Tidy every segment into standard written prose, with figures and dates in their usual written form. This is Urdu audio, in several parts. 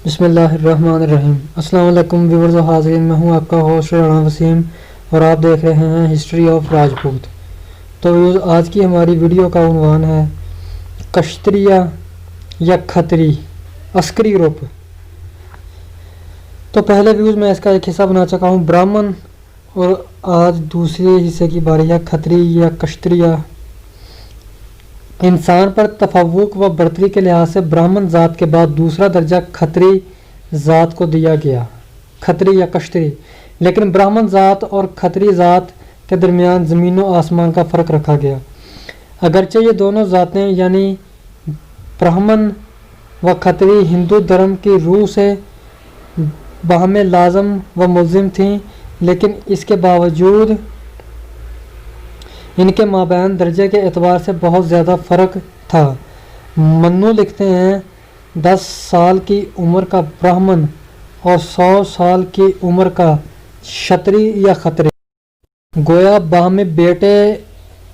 بسم اللہ الرحمن الرحیم۔ السلام علیکم ویورز و حاضرین، میں ہوں آپ کا ہوسٹ رانا وسیم اور آپ دیکھ رہے ہیں ہسٹری آف راجپوت۔ تو ویورز، آج کی ہماری ویڈیو کا عنوان ہے کشتریہ یا کھتری عسکری گروپ۔ تو پہلے ویورز میں اس کا ایک حصہ بنا چکا ہوں براہمن، اور آج دوسرے حصے کی باری ہے کھتری یا کشتریہ۔ انسان پر تفوق و برتری کے لحاظ سے براہمن ذات کے بعد دوسرا درجہ کھتری ذات کو دیا گیا، کھتری یا کشتری۔ لیکن براہمن ذات اور کھتری ذات کے درمیان زمین و آسمان کا فرق رکھا گیا۔ اگرچہ یہ دونوں ذاتیں یعنی براہمن و کھتری ہندو دھرم کی روح سے باہم لازم و ملزم تھیں، لیکن اس کے باوجود ان کے مابین درجے کے اعتبار سے بہت زیادہ فرق تھا۔ منو لکھتے ہیں 10 سال کی عمر کا براہمن اور 100 سال کی عمر کا شتری یا کھتری گویا باہم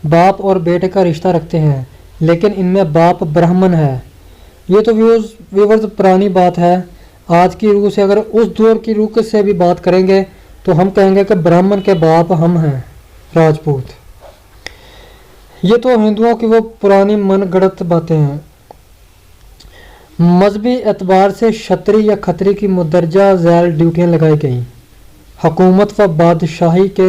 باپ اور بیٹے کا رشتہ رکھتے ہیں، لیکن ان میں باپ براہمن ہے۔ یہ تو ویورز پرانی بات ہے۔ آج کی روح سے اگر اس دور کی روح سے بھی بات کریں گے تو ہم کہیں گے کہ براہمن کے باپ ہم ہیں راجپوت۔ یہ تو ہندوؤں کی وہ پرانی من گڑت باتیں ہیں۔ مذہبی اعتبار سے شتری یا کھتری کی مندرجہ ذیل ڈیوٹیاں لگائی گئیں۔ حکومت و بادشاہی کے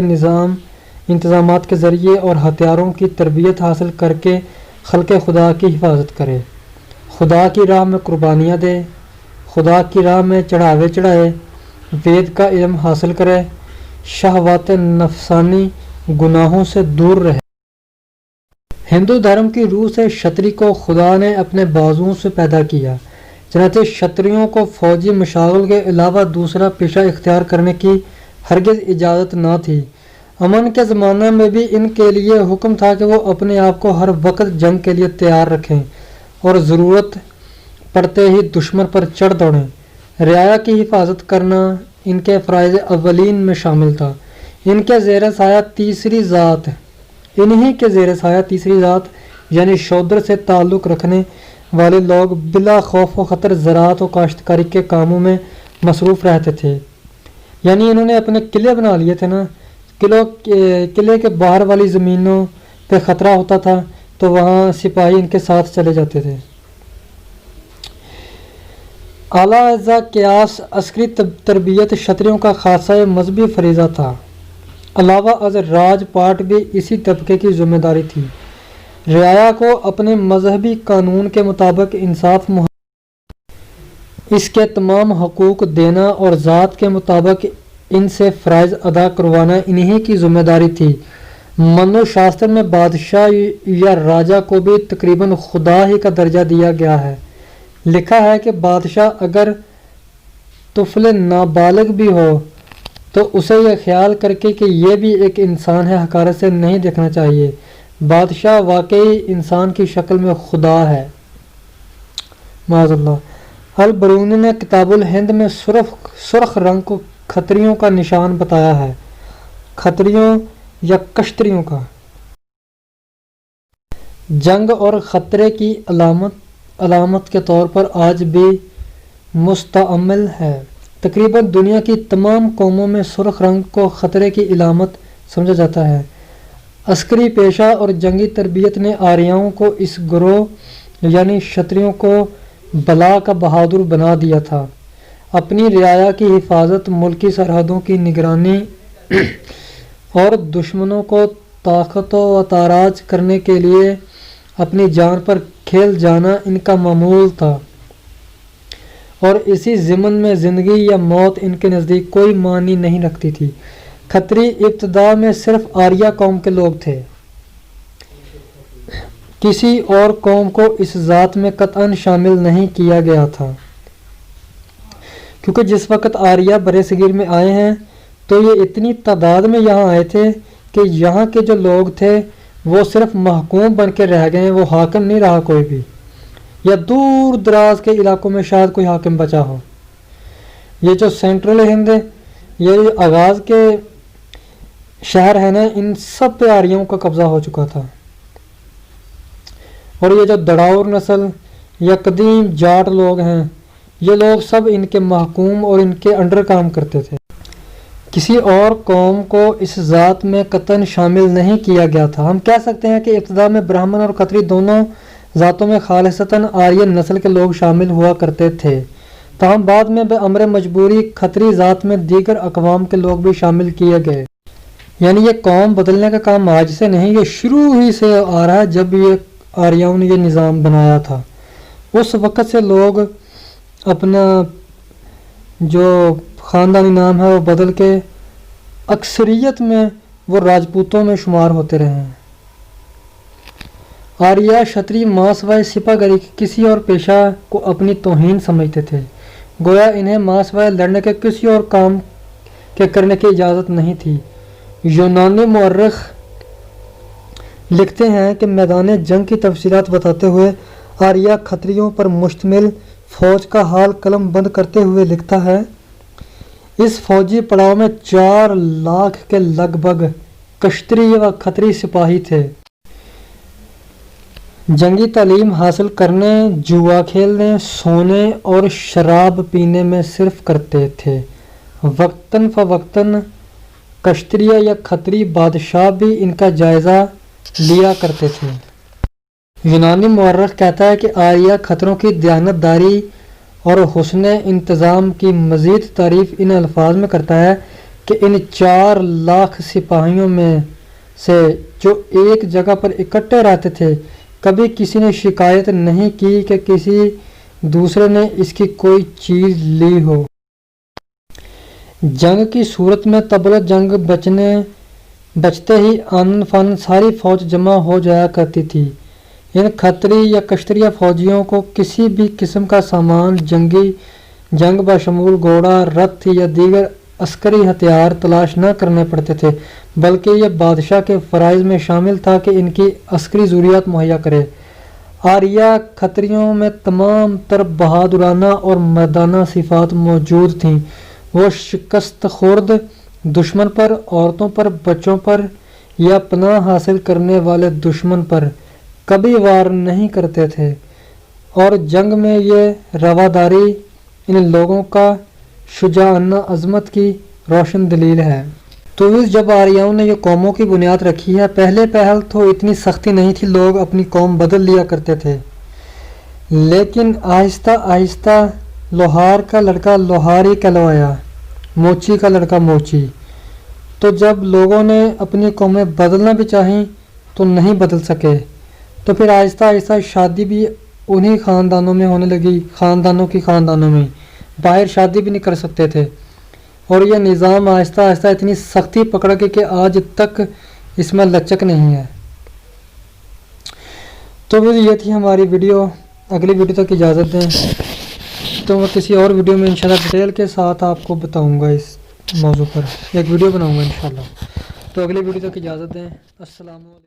انتظامات کے ذریعے اور ہتھیاروں کی تربیت حاصل کر کے خلق خدا کی حفاظت کرے، خدا کی راہ میں قربانیاں دے، خدا کی راہ میں چڑھاوے چڑھائے، وید کا علم حاصل کرے، شہوات نفسانی گناہوں سے دور رہے۔ ہندو دھرم کی روح سے شتری کو خدا نے اپنے بازوؤں سے پیدا کیا، چنانچہ شتریوں کو فوجی مشاغل کے علاوہ دوسرا پیشہ اختیار کرنے کی ہرگز اجازت نہ تھی۔ امن کے زمانے میں بھی ان کے لیے حکم تھا کہ وہ اپنے آپ کو ہر وقت جنگ کے لیے تیار رکھیں اور ضرورت پڑتے ہی دشمن پر چڑھ دوڑیں۔ رعایا کی حفاظت کرنا ان کے فرائض اولین میں شامل تھا۔ ان کے زیر سایہ تیسری ذات یعنی شودر سے تعلق رکھنے والے لوگ بلا خوف و خطر زراعت و کاشتکاری کے کاموں میں مصروف رہتے تھے۔ یعنی انہوں نے اپنے قلعے بنا لیے تھے نا، قلعے کے باہر والی زمینوں پہ خطرہ ہوتا تھا تو وہاں سپاہی ان کے ساتھ چلے جاتے تھے۔ اعلیٰ اعزاء قیاس عسکری تربیت شتریوں کا خاصہ مذہبی فریضہ تھا۔ علاوہ از راج پاٹ بھی اسی طبقے کی ذمہ داری تھی۔ رعایا کو اپنے مذہبی قانون کے مطابق انصاف اس کے تمام حقوق دینا اور ذات کے مطابق ان سے فرائض ادا کروانا انہی کی ذمہ داری تھی۔ منو شاستر میں بادشاہ یا راجا کو بھی تقریباً خدا ہی کا درجہ دیا گیا ہے۔ لکھا ہے کہ بادشاہ اگر طفل نابالغ بھی ہو تو اسے یہ خیال کر کے کہ یہ بھی ایک انسان ہے حقارت سے نہیں دیکھنا چاہیے۔ بادشاہ واقعی انسان کی شکل میں خدا ہے، معاذ اللہ۔ البرونی نے کتاب الہند میں سرخ رنگ کو کھتریوں کا نشان بتایا ہے، کھتریوں یا کشتریوں کا جنگ اور خطرے کی علامت کے طور پر آج بھی مستعمل ہے۔ تقریباً دنیا کی تمام قوموں میں سرخ رنگ کو خطرے کی علامت سمجھا جاتا ہے۔ عسکری پیشہ اور جنگی تربیت نے آریاؤں کو اس گروہ یعنی شتریوں کو بلا کا بہادر بنا دیا تھا۔ اپنی رعایا کی حفاظت، ملکی سرحدوں کی نگرانی اور دشمنوں کو طاقت و تاراج کرنے کے لیے اپنی جان پر کھیل جانا ان کا معمول تھا، اور اسی ضمن میں زندگی یا موت ان کے نزدیک کوئی معنی نہیں رکھتی تھی۔ کھتری ابتدا میں صرف آریہ قوم کے لوگ تھے، کسی اور قوم کو اس ذات میں قطعاً شامل نہیں کیا گیا تھا، کیونکہ جس وقت آریہ برِ صغیر میں آئے ہیں تو یہ اتنی تعداد میں یہاں آئے تھے کہ یہاں کے جو لوگ تھے وہ صرف محکوم بن کے رہ گئے، وہ حاکم نہیں رہا کوئی بھی، یا دور دراز کے علاقوں میں شاید کوئی حاکم بچا ہو۔ یہ جو سینٹرل ہند ہے، یہ آغاز کے شہر ہیں نا، ان سب پہ آریوں کا قبضہ ہو چکا تھا، اور یہ جو دڑاور نسل یا قدیم جاٹ لوگ ہیں یہ لوگ سب ان کے محکوم اور ان کے انڈر کام کرتے تھے۔ کسی اور قوم کو اس ذات میں قطعاً شامل نہیں کیا گیا تھا۔ ہم کہہ سکتے ہیں کہ ابتدا میں برہمن اور کھتری دونوں ذاتوں میں خالصتاً آرین نسل کے لوگ شامل ہوا کرتے تھے، تاہم بعد میں بامر مجبوری کھتری ذات میں دیگر اقوام کے لوگ بھی شامل کیے گئے۔ یعنی یہ قوم بدلنے کا کام آج سے نہیں، یہ شروع ہی سے آ رہا ہے۔ جب یہ آریاؤں نے یہ نظام بنایا تھا اس وقت سے لوگ اپنا جو خاندانی نام ہے وہ بدل کے اکثریت میں وہ راجپوتوں میں شمار ہوتے رہے ہیں۔ آریہ شتری ماں سوائے سپاہ گری کے کسی اور پیشہ کو اپنی توہین سمجھتے تھے، گویا انہیں ماں سوائے لڑنے کے کسی اور کام کے کرنے کی اجازت نہیں تھی۔ یونانی مورخ لکھتے ہیں کہ میدان جنگ کی تفصیلات بتاتے ہوئے آریہ کھتریوں پر مشتمل فوج کا حال قلم بند کرتے ہوئے لکھتا ہے، اس فوجی پڑاؤ میں 4 لاکھ کے لگ بھگ کشتری و کھتری سپاہی تھے۔ جنگی تعلیم حاصل کرنے، جوا کھیلنے، سونے اور شراب پینے میں صرف کرتے تھے۔ وقتاً فوقتاً کشتریہ یا کھتری بادشاہ بھی ان کا جائزہ لیا کرتے تھے۔ یونانی مورخ کہتا ہے کہ آریہ کھتروں کی دیانت داری اور حسن انتظام کی مزید تعریف ان الفاظ میں کرتا ہے کہ ان 4 لاکھ سپاہیوں میں سے جو ایک جگہ پر اکٹھے رہتے تھے، کبھی کسی نے شکایت نہیں کی کہ کسی دوسرے نے اس کی کوئی چیز لی ہو۔ جنگ کی صورت میں طبل جنگ بچتے ہی آنن فانن ساری فوج جمع ہو جایا کرتی تھی۔ ان کھتری یا کشتریہ فوجیوں کو کسی بھی قسم کا سامان جنگ بشمول گھوڑا، رتھ یا دیگر عسکری ہتھیار تلاش نہ کرنے پڑتے تھے، بلکہ یہ بادشاہ کے فرائض میں شامل تھا کہ ان کی عسکری ضروریات مہیا کرے۔ آریہ کھتریوں میں تمام تر بہادرانہ اور مردانہ صفات موجود تھیں۔ وہ شکست خورد دشمن پر، عورتوں پر، بچوں پر یا پناہ حاصل کرنے والے دشمن پر کبھی وار نہیں کرتے تھے، اور جنگ میں یہ رواداری ان لوگوں کا شجاعانہ عظمت کی روشن دلیل ہے۔ تو جب آریاؤں نے یہ قوموں کی بنیاد رکھی ہے، پہلے پہل تو اتنی سختی نہیں تھی، لوگ اپنی قوم بدل لیا کرتے تھے، لیکن آہستہ آہستہ لوہار کا لڑکا لوہار ہی کہلوایا، موچی کا لڑکا موچی۔ تو جب لوگوں نے اپنی قومیں بدلنا بھی چاہیں تو نہیں بدل سکے، تو پھر آہستہ آہستہ شادی بھی انہی خاندانوں میں ہونے لگی، خاندانوں میں باہر شادی بھی نہیں کر سکتے تھے، اور یہ نظام آہستہ آہستہ اتنی سختی پکڑ کے کہ آج تک اس میں لچک نہیں ہے۔ تو یہ تھی ہماری ویڈیو، اگلی ویڈیو تک اجازت دیں، تو میں کسی اور ویڈیو میں انشاءاللہ ڈیٹیل کے ساتھ آپ کو بتاؤں گا، اس موضوع پر ایک ویڈیو بناؤں گا انشاءاللہ۔ تو اگلی ویڈیو تک اجازت دیں، السلام علیکم۔